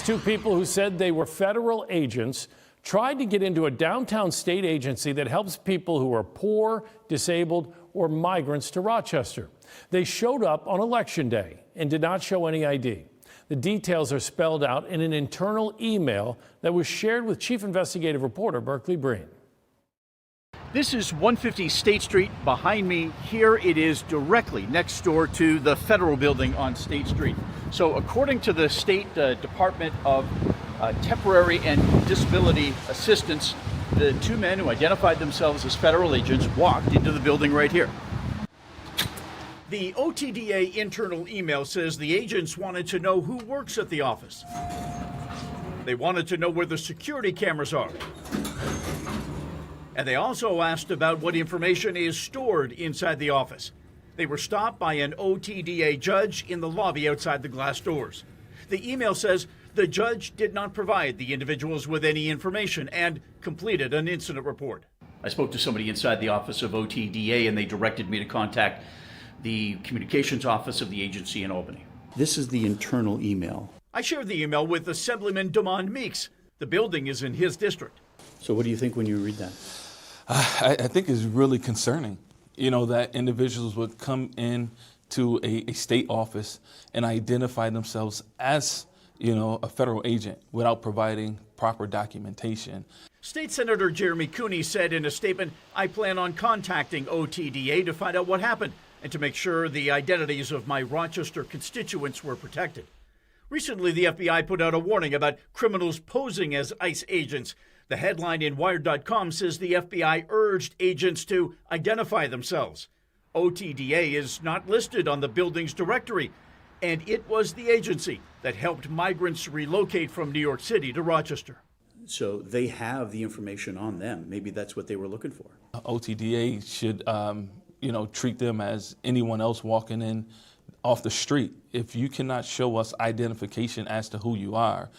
two people who said they were federal agents tried to get into a downtown state agency that helps people who are poor, disabled, or migrants to Rochester. They showed up on Election Day and did not show any ID. The details are spelled out in an internal email that was shared with Chief Investigative Reporter Berkeley Breen. This is 150 State Street. Behind me here, it is directly next door to the federal building on State Street. So according to the State Department of Temporary and Disability Assistance, the two men who identified themselves as federal agents walked into the building right here. The OTDA internal email says the agents wanted to know who works at the office. They wanted to know where the security cameras are. And they also asked about what information is stored inside the office. They were stopped by an OTDA judge in the lobby outside the glass doors. The email says the judge did not provide the individuals with any information and completed an incident report. I spoke to somebody inside the office of OTDA and they directed me to contact the communications office of the agency in Albany. This is the internal email. I shared the email with Assemblyman Damon Meeks. The building is in his district. So what do you think when you read that? I think it's really concerning, that individuals would come in to a state office and identify themselves as, a federal agent without providing proper documentation. State Senator Jeremy Cooney said in a statement, "I plan on contacting OTDA to find out what happened and to make sure the identities of my Rochester constituents were protected." Recently, the FBI put out a warning about criminals posing as ICE agents. The headline in Wired.com says the FBI urged agents to identify themselves. OTDA is not listed on the building's directory, and it was the agency that helped migrants relocate from New York City to Rochester. So they have the information on them. Maybe that's what they were looking for. OTDA should, treat them as anyone else walking in off the street. If you cannot show us identification as to who you are,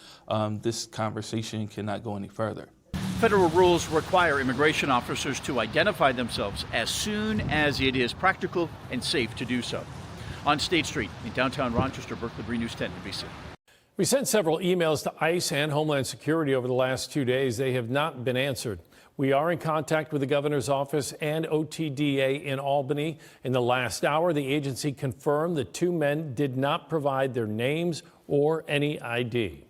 this conversation cannot go any further. Federal rules require immigration officers to identify themselves as soon as it is practical and safe to do so. On State Street in downtown Rochester, Berkeley Breen, News 10 NBC. We sent several emails to ICE and Homeland Security over the last 2 days. They have not been answered. We are in contact with the governor's office and OTDA in Albany. In the last hour, the agency confirmed the two men did not provide their names or any ID.